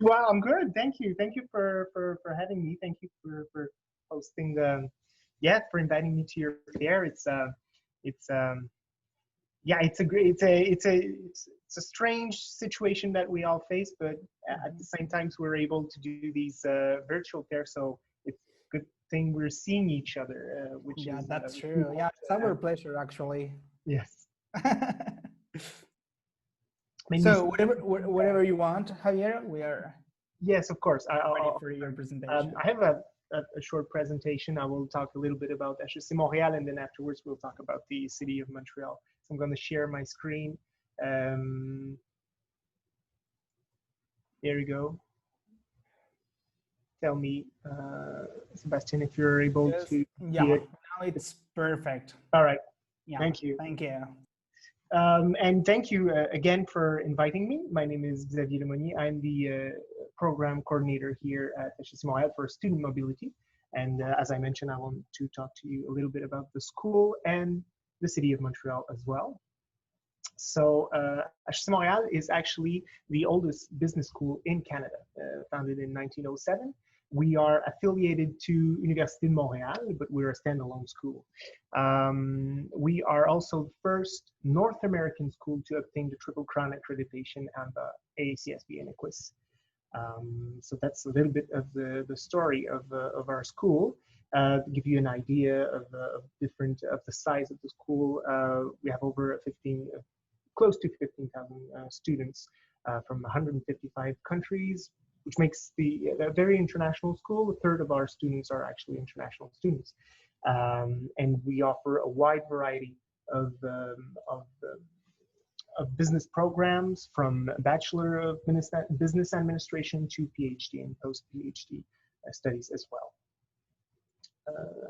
Well, I'm good. Thank you. Thank you for having me. Thank you for hosting yeah, for inviting me to your fair. It's yeah, it's a great it's a strange situation that we all face, but at the same time we're able to do these virtual fairs, so it's a good thing we're seeing each other, which Yeah, is that's which we true. hope Yeah, it's to our have. pleasure actually. Yes. Made me So think. whatever you want, Javier, we are Yes, of course. ready for your I presentation. have a short presentation. I will talk a little bit about HEC Montreal, and then afterwards we'll talk about the city of Montreal. So I'm going to share my screen. Um, there you go. Tell me, Sebastian, if you're able Yes. to Yeah. see it. Now it's perfect. All right. Yeah. Thank you. Thank you. And thank you again for inviting me. My name is Xavier Lemonnier. I'm the program coordinator here at HEC Montreal for student mobility. And as I mentioned, I want to talk to you a little bit about the school and the city of Montreal as well. So HEC Montreal is actually the oldest business school in Canada, founded in 1907. We are affiliated to Université de Montréal, but we're a standalone school. We are also the first North American school to obtain the Triple Crown accreditation and the AACSB and EQUIS. So that's a little bit of the story of our school. To give you an idea of the size of the school, we have over 15, close to 15,000 students from 155 countries, which makes a very international school. A third of our students are actually international students. And we offer a wide variety of business programs, from Bachelor of Business Administration to PhD and post-PhD studies as well.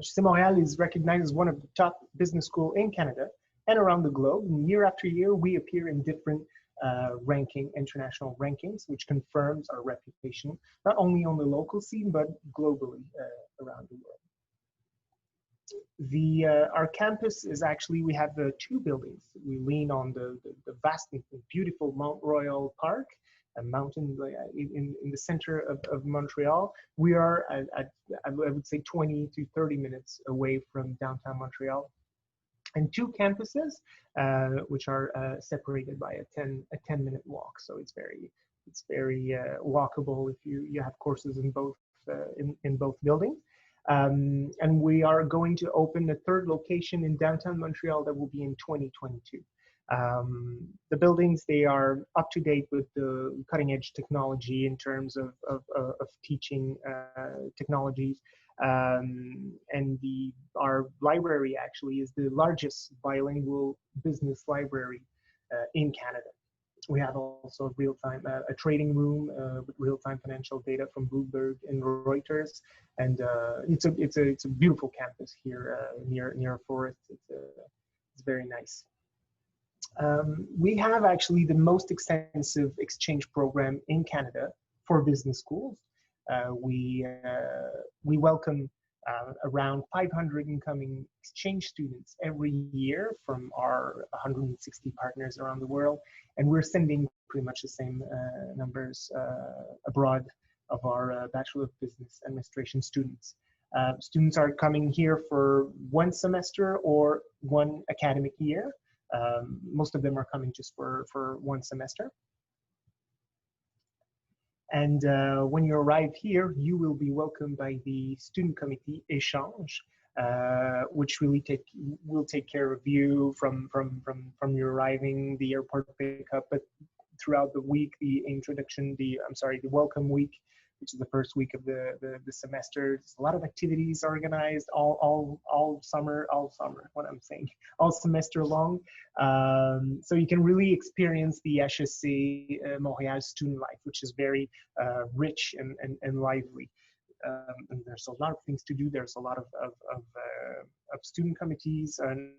HEC Montreal is recognized as one of the top business schools in Canada and around the globe. And year after year, we appear in different international rankings, which confirms our reputation, not only on the local scene, but globally around the world. Our campus is actually, we have two buildings. We lean on the vast and beautiful Mount Royal Park, a mountain in the center of Montreal. We are I would say 20 to 30 minutes away from downtown Montreal, and two campuses which are separated by a 10-minute walk. So it's very walkable if you have courses in both buildings. And we are going to open a third location in downtown Montreal that will be in 2022. The buildings, they are up to date with the cutting edge technology in terms of teaching technologies. And our library actually is the largest bilingual business library in Canada. We have also a trading room with real-time financial data from Bloomberg and Reuters, and it's a beautiful campus here near a forest. It's very nice. We have actually the most extensive exchange program in Canada for business schools. We welcome around 500 incoming exchange students every year from our 160 partners around the world, and we're sending pretty much the same numbers abroad of our Bachelor of Business Administration students. Students are coming here for one semester or one academic year. Most of them are coming just for one semester. And when you arrive here, you will be welcomed by the student committee Échange, which really will take care of you from your arriving, the airport pickup, but throughout the week, the welcome week, which is the first week of the semester. There's a lot of activities organized all summer, what I'm saying, all semester long. So you can really experience the HEC Montreal student life, which is very rich and lively. And there's a lot of things to do. There's a lot of student committees and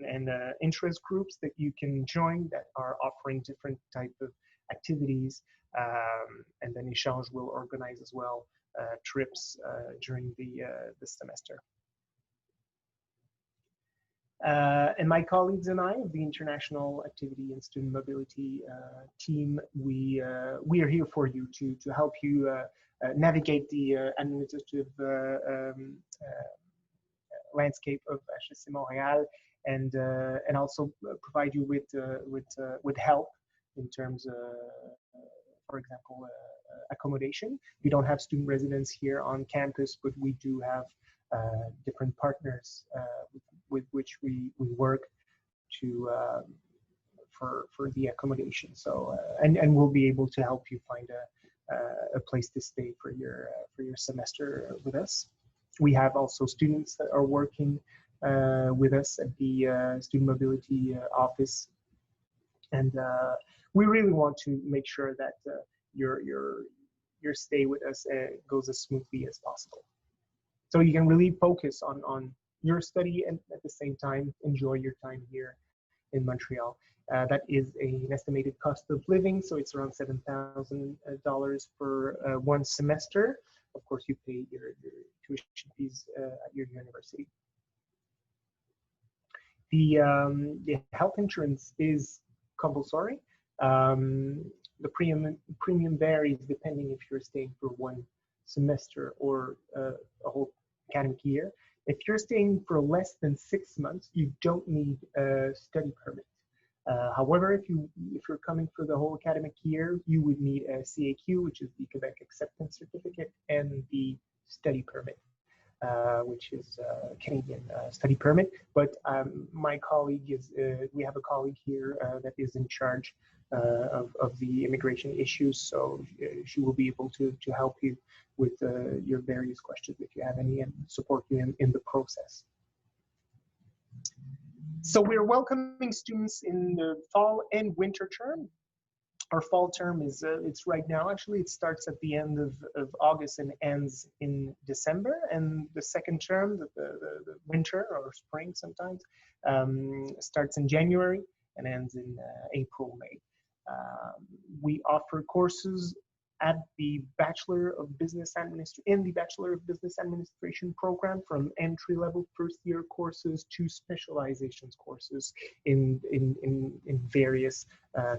interest groups that you can join that are offering different type of activities. And then Échange will organize as well trips during the semester. And my colleagues and I of the International Activity and Student Mobility team, we are here for you to help you navigate the administrative landscape of HEC Montreal, and also provide you with help in terms of, for example, accommodation. We don't have student residence here on campus, but we do have different partners with which we work to for the accommodation. So and we'll be able to help you find a place to stay for your semester with us. We have also students that are working with us at the Student Mobility Office, and we really want to make sure that your stay with us goes as smoothly as possible. So you can really focus on your study and at the same time enjoy your time here in Montreal. That is an estimated cost of living, so it's around $7,000 for one semester. Of course, you pay your tuition fees at your university. The health insurance is compulsory. The premium varies depending if you're staying for one semester or a whole academic year. If you're staying for less than 6 months, you don't need a study permit. However, if you're coming for the whole academic year, you would need a CAQ, which is the Quebec Acceptance Certificate, and the study permit, which is a Canadian study permit. But my colleague we have a colleague here that is in charge of the immigration issues, so she will be able to help you with your various questions if you have any, and support you in the process. So we're welcoming students in the fall and winter term. Our fall term is it's right now, actually it starts at the end of August and ends in December, and the second term, the winter or spring sometimes, starts in January and ends in April, May. We offer courses at the Bachelor of Business Administration program, from entry-level first-year courses to specializations courses in various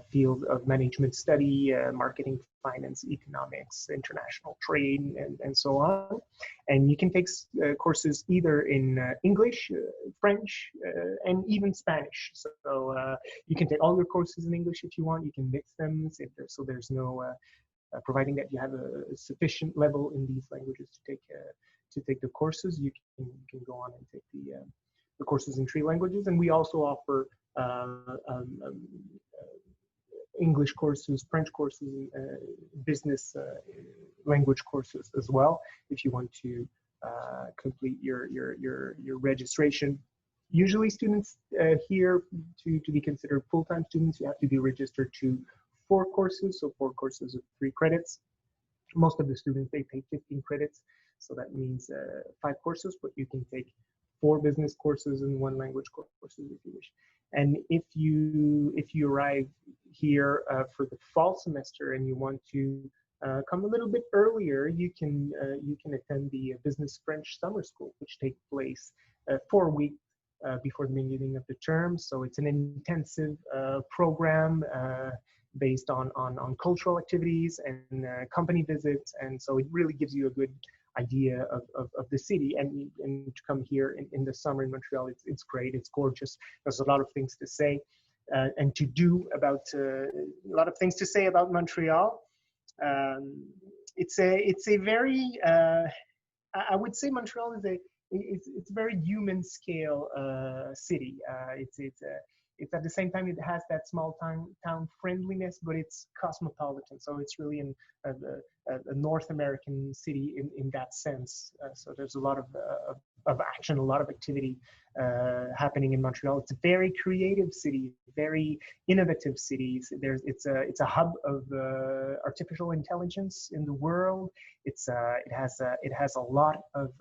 fields of management study, marketing, finance, economics, international trade, and so on. And you can take courses either in English, French, and even Spanish. So you can take all your courses in English if you want. You can mix them, so there's no providing that you have a sufficient level in these languages to take the courses, you can go on and take the courses in 3 languages. And we also offer English courses, French courses, business language courses as well, if you want to complete your registration. Usually students here, to be considered full-time students, you have to be registered to 4 courses, so 4 courses of 3 credits. Most of the students, they take 15 credits, so that means 5 courses, but you can take 4 business courses and 1 language courses if you wish. And if you arrive here for the fall semester and you want to come a little bit earlier, you can attend the Business French Summer School, which takes place 4 weeks before the beginning of the term. So it's an intensive program based on cultural activities and company visits, and so it really gives you a good idea of the city. And to come here in the summer in Montreal, it's great, it's gorgeous. There's a lot of things to say and to do about a lot of things to say about Montreal. It's a very I would say Montreal is it's a very human scale city. It's at the same time, it has that small town friendliness, but it's cosmopolitan. So it's really a North American city in that sense. So there's a lot of action, a lot of activity happening in Montreal. It's a very creative city, very innovative city. It's a hub of artificial intelligence in the world. It has a lot of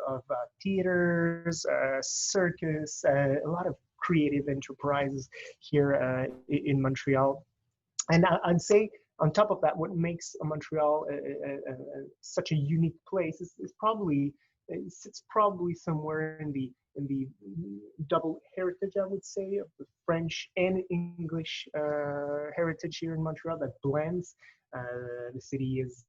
theaters, circus, a lot of creative enterprises here in Montreal. And I'd say on top of that, what makes Montreal such a unique place is probably it sits probably somewhere in the double heritage, I would say, of the French and English heritage here in Montreal that blends. The city is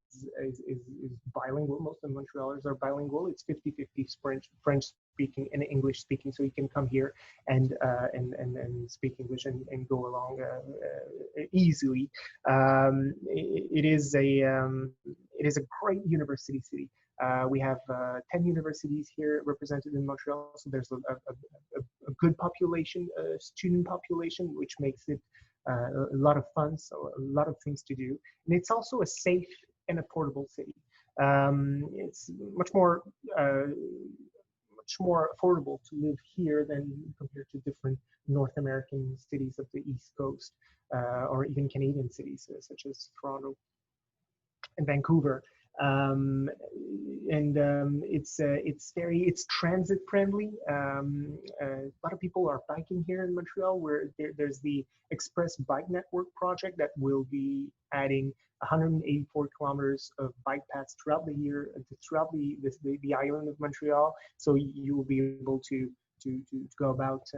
bilingual. Most of the Montrealers are bilingual. It's 50-50 French speaking and English speaking, so you can come here and speak English and go along easily. It is a great university city. We have 10 universities here represented in Montreal, so there's a good population, student population, which makes it a lot of fun, so a lot of things to do. And it's also a safe and affordable city. It's much more affordable to live here than compared to different North American cities of the East Coast, or even Canadian cities such as Toronto and Vancouver. It's transit friendly. A lot of people are biking here in Montreal, where there's the Express Bike Network project that will be adding 184 kilometers of bike paths throughout the year, throughout the island of Montreal. So you will be able to go about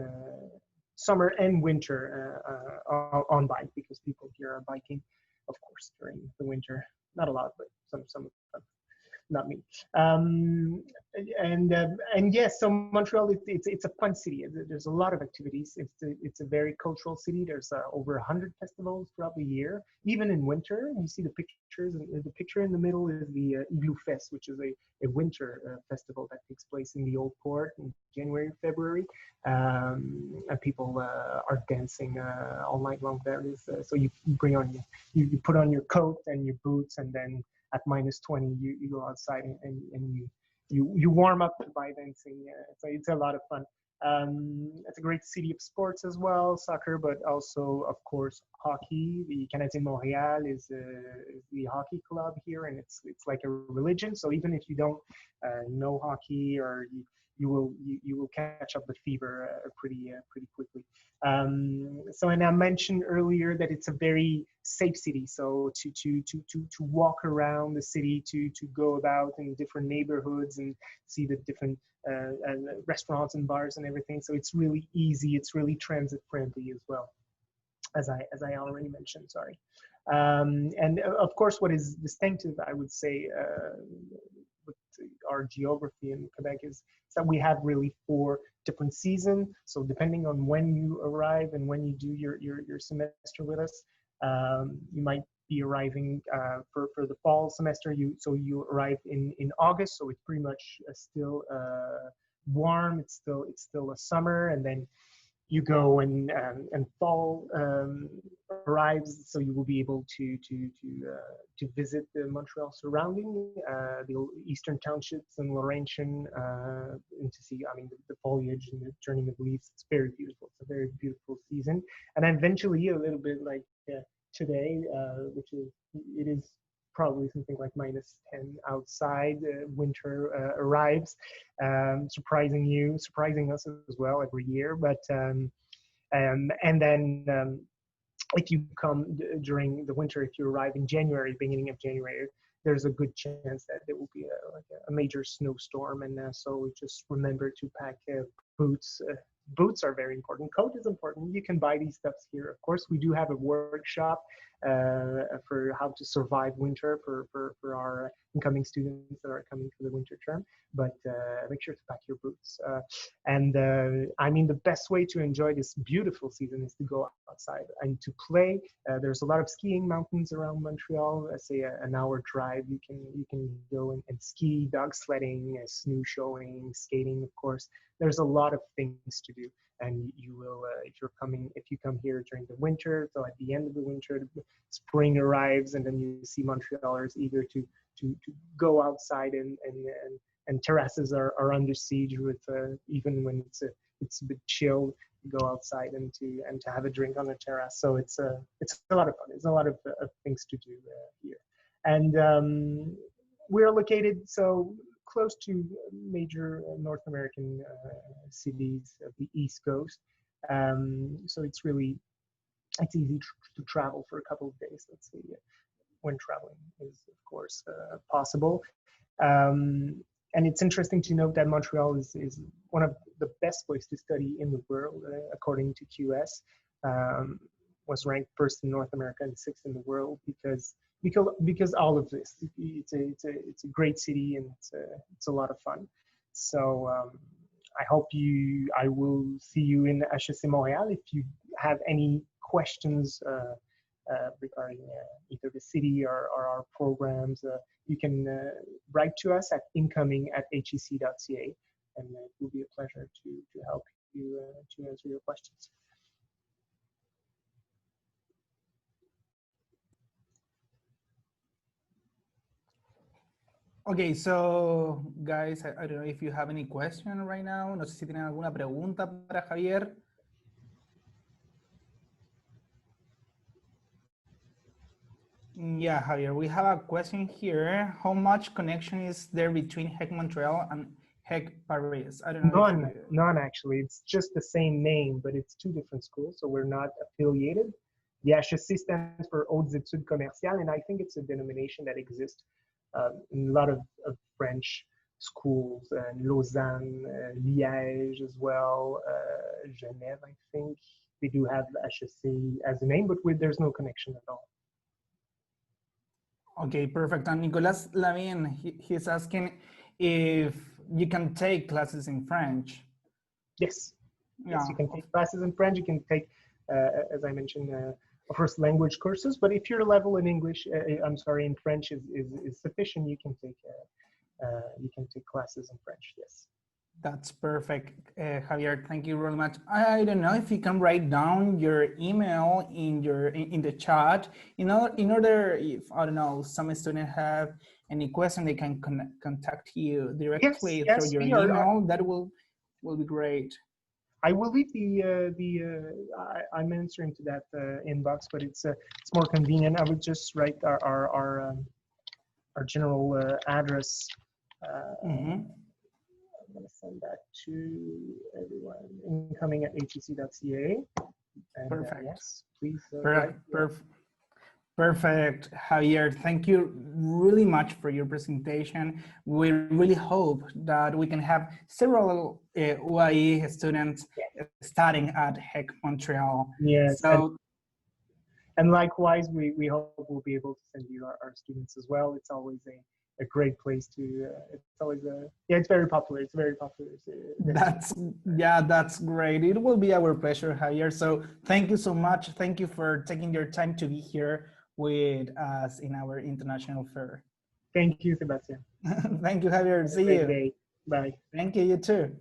summer and winter on bike, because people here are biking, of course, during the winter. Not a lot, but some of them, not me. And yes, so Montreal, it's a fun city. There's a lot of activities. It's a very cultural city. There's over 100 festivals throughout the year, even in winter. You see the pictures, and the picture in the middle is the Igloo Fest, which is a winter festival that takes place in the Old Port in January, February, and people are dancing all night long there. So you bring on you put on your coat and your boots, and then at -20 you go outside and you warm up by dancing. So it's a lot of fun. It's a great city of sports as well, soccer, but also, of course, hockey. The Canadien Montreal is the hockey club here, and it's like a religion. So even if you don't know hockey, or you will catch up with fever pretty quickly. So, and I mentioned earlier that it's a very safe city. So to walk around the city, to go about in different neighborhoods and see the different restaurants and bars and everything. So it's really easy. It's really transit friendly as well, as I already mentioned. Sorry. And of course, what is distinctive, I would say, with our geography in Quebec is that we have really 4 different seasons. So depending on when you arrive and when you do your semester with us, you might be arriving for the fall semester. You arrive in August, so it's pretty much still warm. It's still a summer, and then you go and fall arrives, so you will be able to visit the Montreal surrounding, the eastern townships and Laurentian, and to see, I mean, the foliage and the turning of leaves. It's very beautiful. It's a very beautiful season. And eventually, a little bit like today, which it is probably something like -10 outside. Winter arrives, surprising us as well every year. But and then if you come during the winter, if you arrive in January, beginning of January, there's a good chance that there will be a major snowstorm. And so just remember to pack boots. Boots are very important. Coat is important. You can buy these stuffs here. Of course, we do have a workshop for how to survive winter for our incoming students that are coming to the winter term. But make sure to pack your boots. I mean, the best way to enjoy this beautiful season is to go outside and to play. There's a lot of skiing mountains around Montreal. Let's say an hour drive. You can go and ski, dog sledding, snow showing, skating. Of course, there's a lot of things to do. And you will, if you come here during the winter, so at the end of the winter, spring arrives, and then you see Montrealers eager to go outside, and terraces are under siege with even when it's a bit chilled, to go outside and to have a drink on the terrace. So it's a lot of fun. There's a lot of things to do here, and we're located so close to major North American cities of the East Coast. So it's easy to travel for a couple of days, let's say, when traveling is, of course, possible. And it's interesting to note that Montreal is one of the best places to study in the world, according to QS. Was ranked first in North America and sixth in the world because all of this. It's a great city and it's a lot of fun. So I will see you in HEC Montreal. If you have any questions regarding either the city or our programs, you can write to us at incoming@hec.ca, and it will be a pleasure to help you to answer your questions. Okay, so guys, I don't know if you have any question right now. No sé si tienen alguna pregunta para Javier. Yeah, Javier, we have a question here. How much connection is there between HEC Montreal and HEC Paris? I don't know. None actually. It's just the same name, but it's two different schools, so we're not affiliated. The HEC stands for Hautes Études Commerciales, and I think it's a denomination that exists in a lot of French schools, Lausanne, Liège as well, Genève, I think. They do have HEC as a name, but there's no connection at all. Okay, perfect. And Nicolas Lavin, he's asking if you can take classes in French. Yes. Yeah. Yes, you can take classes in French. You can take, as I mentioned, first language courses. But if your level in English, in French is sufficient, you can take classes in French. Yes. That's perfect, Javier. Thank you very much. I don't know if you can write down your email in the chat. In order, if I don't know, some students have any question, they can contact you directly through your email. That will be great. I will leave I'm answering to that inbox, but it's more convenient. I would just write our general address. I'm going to send that to everyone incoming@hec.ca. Perfect. Yes, please. Perfect, Javier. Thank you really much for your presentation. We really hope that we can have several UAI students studying at HEC Montreal. Yes. So, and likewise, we hope we'll be able to send you our students as well. It's always a great place to, it's always it's very popular. It's very popular. That's great. It will be our pleasure, Javier. So thank you so much. Thank you for taking your time to be here with us in our international fair. Thank you, Sebastian. Thank you, Javier. See you. Day. Bye. Thank you, you too.